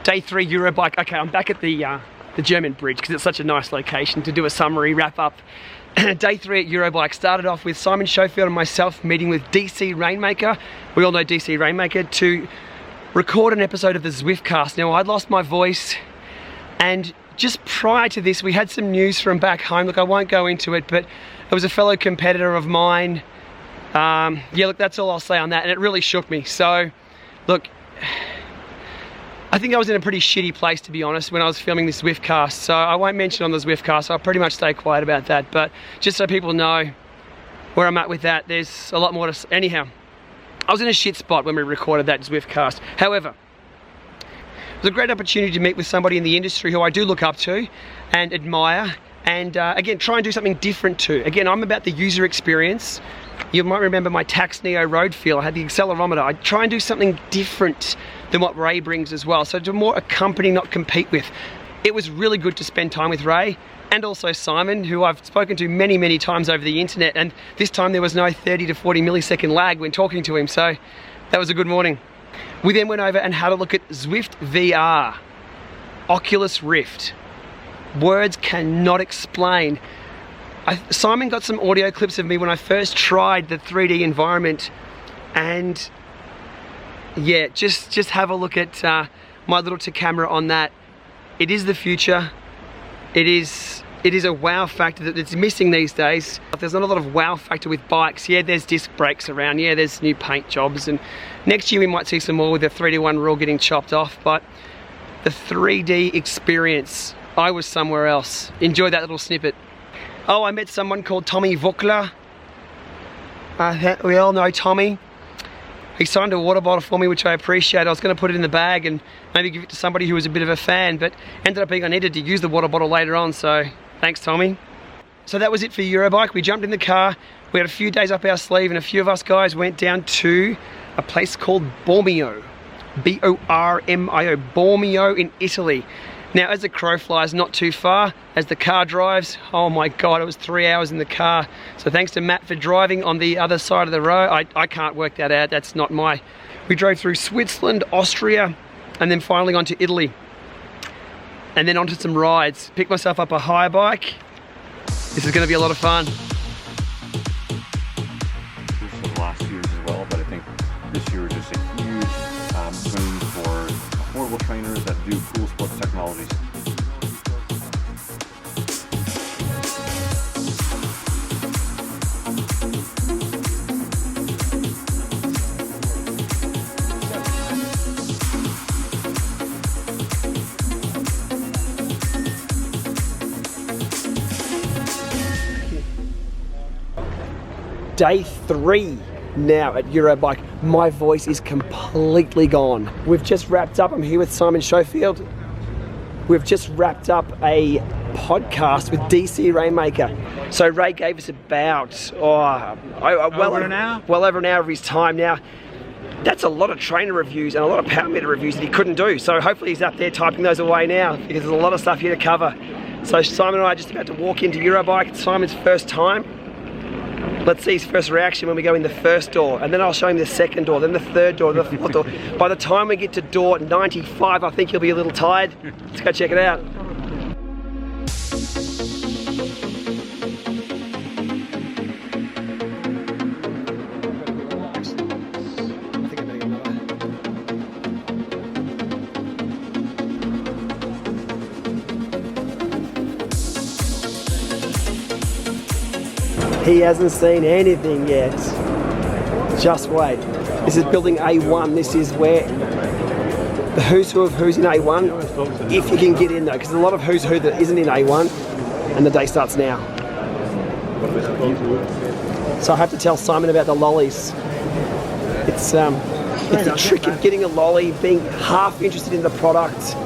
Day 3 Eurobike. Okay, I'm back at the German bridge because it's such a nice location to do a summary wrap up. Day 3 at Eurobike started off with Simon Schofield and myself meeting with DCRainmaker. We all know DCRainmaker, to record an episode of the ZwiftCast. Now, I'd lost my voice, and just prior to this we had some news from back home. Look, I won't go into it, but it was a fellow competitor of mine. Yeah, look, that's all I'll say on that, and it really shook me. So look, I think I was in a pretty shitty place, to be honest, when I was filming this ZwiftCast, so I won't mention on the ZwiftCast. I'll pretty much stay quiet about that, but just so people know where I'm at with that, there's a lot more to... Anyhow, I was in a shit spot when we recorded that ZwiftCast. However, it was a great opportunity to meet with somebody in the industry who I do look up to and admire, and again, try and do something different too. Again, I'm about the user experience. You might remember my Tax Neo road feel. I had the accelerometer. I try and do something different than what Ray brings as well. So to more accompany, not compete with. It was really good to spend time with Ray and also Simon, who I've spoken to many, many times over the internet, and this time there was no 30 to 40 millisecond lag when talking to him, so that was a good morning. We then went over and had a look at Zwift Vr, Oculus Rift. Words cannot explain. Simon got some audio clips of me when I first tried the 3D environment, and yeah, just have a look at my little camera on that. It is the future. It is a wow factor that it's missing these days. There's not a lot of wow factor with bikes. Yeah, there's disc brakes around. Yeah, there's new paint jobs, and next year we might see some more with the 3-to-1 rule getting chopped off. But the 3D experience, I was somewhere else. Enjoy that little snippet. Oh, I met someone called Tommy Voeckler. We all know Tommy. He signed a water bottle for me, which I appreciate. I was going to put it in the bag and maybe give it to somebody who was a bit of a fan, but ended up being I needed to use the water bottle later on, so thanks, Tommy. So that was it for Eurobike. We jumped in the car. We had a few days up our sleeve, and a few of us guys went down to a place called Bormio. B-O-R-M-I-O, Bormio in Italy. Now, as the crow flies, not too far. As the car drives, oh my God, it was 3 hours in the car. So thanks to Matt for driving on the other side of the road. I can't work that out, that's not my... We drove through Switzerland, Austria, and then finally onto Italy. And then onto some rides. Picked myself up a hire bike. This is gonna be a lot of fun. For the last years as well, but I think this year was just a huge boom for affordable trainers that do cool sports technologies. Day 3 now at Eurobike. My voice is completely gone. We've just wrapped up, I'm here with Simon Schofield. We've just wrapped up a podcast with DCRainmaker. So Ray gave us about, well over an hour of his time. Now, that's a lot of trainer reviews and a lot of power meter reviews that he couldn't do. So hopefully he's up there typing those away now, because there's a lot of stuff here to cover. So Simon and I are just about to walk into Eurobike. It's Simon's first time. Let's see his first reaction when we go in the first door, and then I'll show him the second door, then the third door, the fourth door. By the time we get to door 95, I think he'll be a little tired. Let's go check it out. He hasn't seen anything yet. Just wait. This is building A1. This is where the who's who of who's in A1, if you can get in though, because there's a lot of who's who that isn't in A1, and the day starts now. So I have to tell Simon about the lollies. It's the trick of getting a lolly, being half interested in the product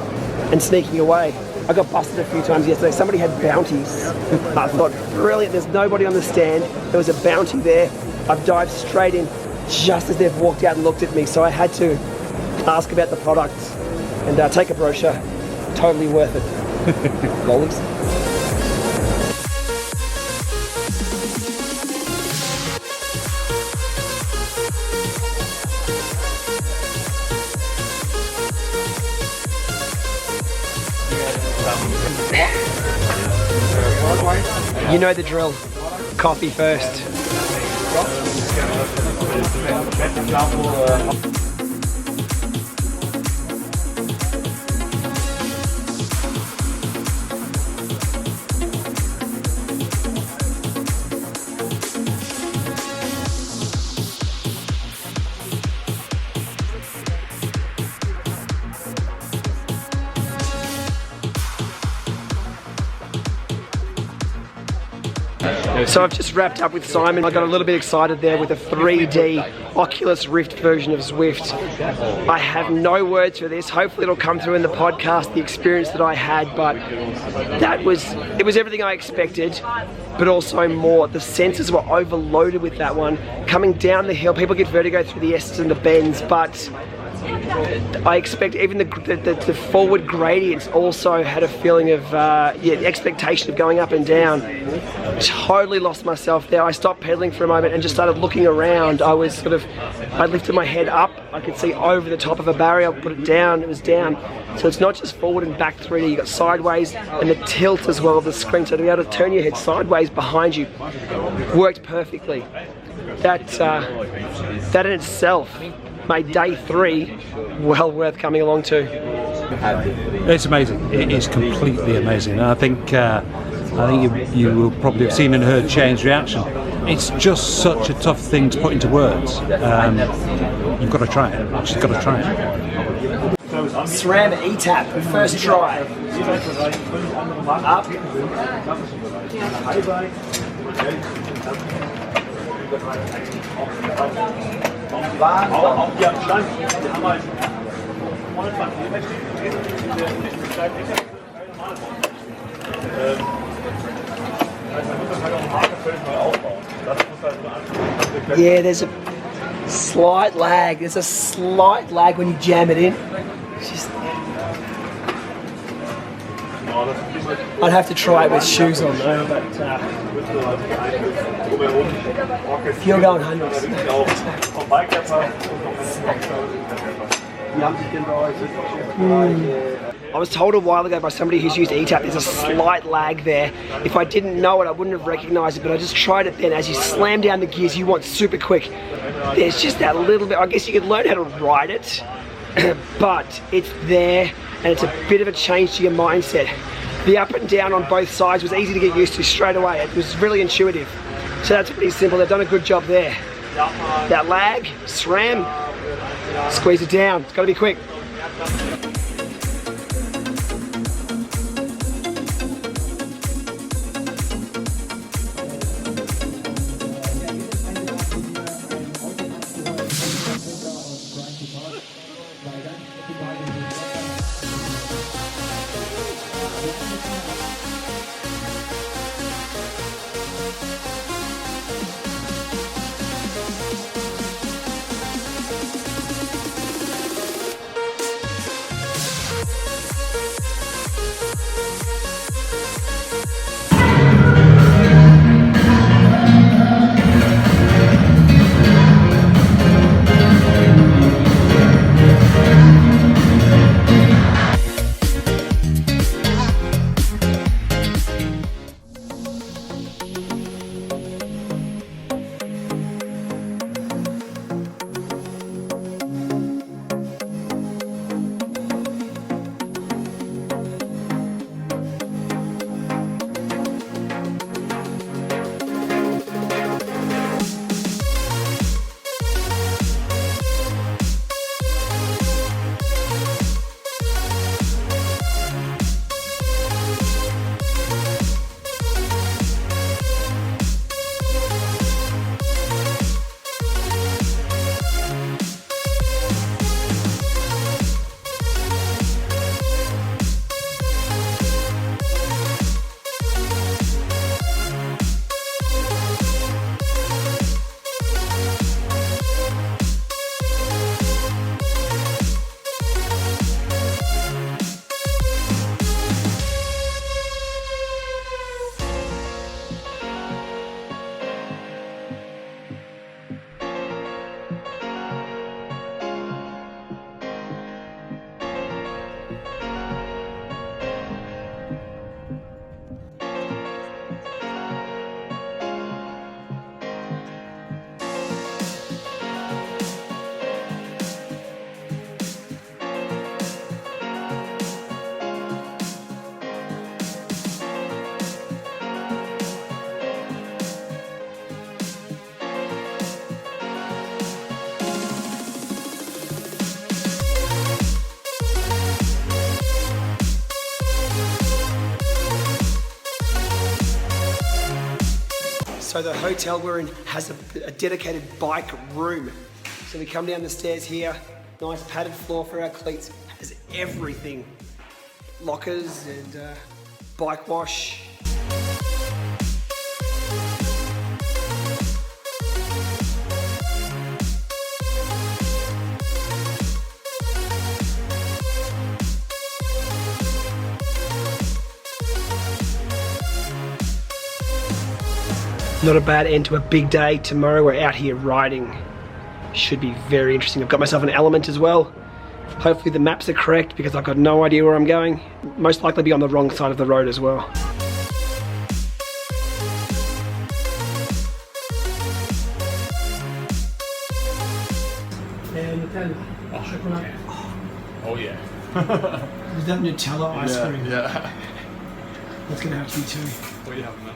and sneaking away. I got busted a few times yesterday. Somebody had bounties. I thought, brilliant, there's nobody on the stand. There was a bounty there. I've dived straight in just as they've walked out and looked at me. So I had to ask about the product and take a brochure. Totally worth it. Lollies. You know the drill. Coffee first. So I've just wrapped up with Simon. I got a little bit excited there with a 3D Oculus Rift version of Zwift. I have no words for this. Hopefully it'll come through in the podcast, the experience that I had, but it was everything I expected, but also more. The senses were overloaded with that one. Coming down the hill, people get vertigo through the S's and the bends, but I expect even the forward gradients also had a feeling of the expectation of going up and down. Totally lost myself there. I stopped pedaling for a moment and just started looking around. I lifted my head up. I could see over the top of a barrier. I put it down. It was down. So it's not just forward and back 3D. You got sideways and the tilt as well of the screen. So to be able to turn your head sideways behind you worked perfectly. That in itself made day 3 well worth coming along to. It's amazing. It is completely amazing. And I think you will probably have seen and heard Shane's reaction. It's just such a tough thing to put into words. You've got to try it. You've just got to try it. SRAM E-Tap, first try. Up. Yeah, there's a slight lag. There's a slight lag when you jam it in. It's just... I'd have to try it with shoes on though, but if you're going hundreds. I was told a while ago by somebody who's used E-Tap there's a slight lag there. If I didn't know it, I wouldn't have recognized it, but I just tried it then. As you slam down the gears, you want super quick. There's just that little bit, I guess you could learn how to ride it, but it's there and it's a bit of a change to your mindset. The up and down on both sides was easy to get used to straight away. It was really intuitive. So that's pretty simple. They've done a good job there. That lag, SRAM, squeeze it down. It's got to be quick. So the hotel we're in has a dedicated bike room. So we come down the stairs here, nice padded floor for our cleats, has everything. Lockers and bike wash. Not a bad end to a big day. Tomorrow we're out here riding. Should be very interesting. I've got myself an element as well. Hopefully the maps are correct because I've got no idea where I'm going. Most likely be on the wrong side of the road as well. Oh yeah. Is that Nutella ice cream? Yeah. That's gonna have to be two. What do you have, man?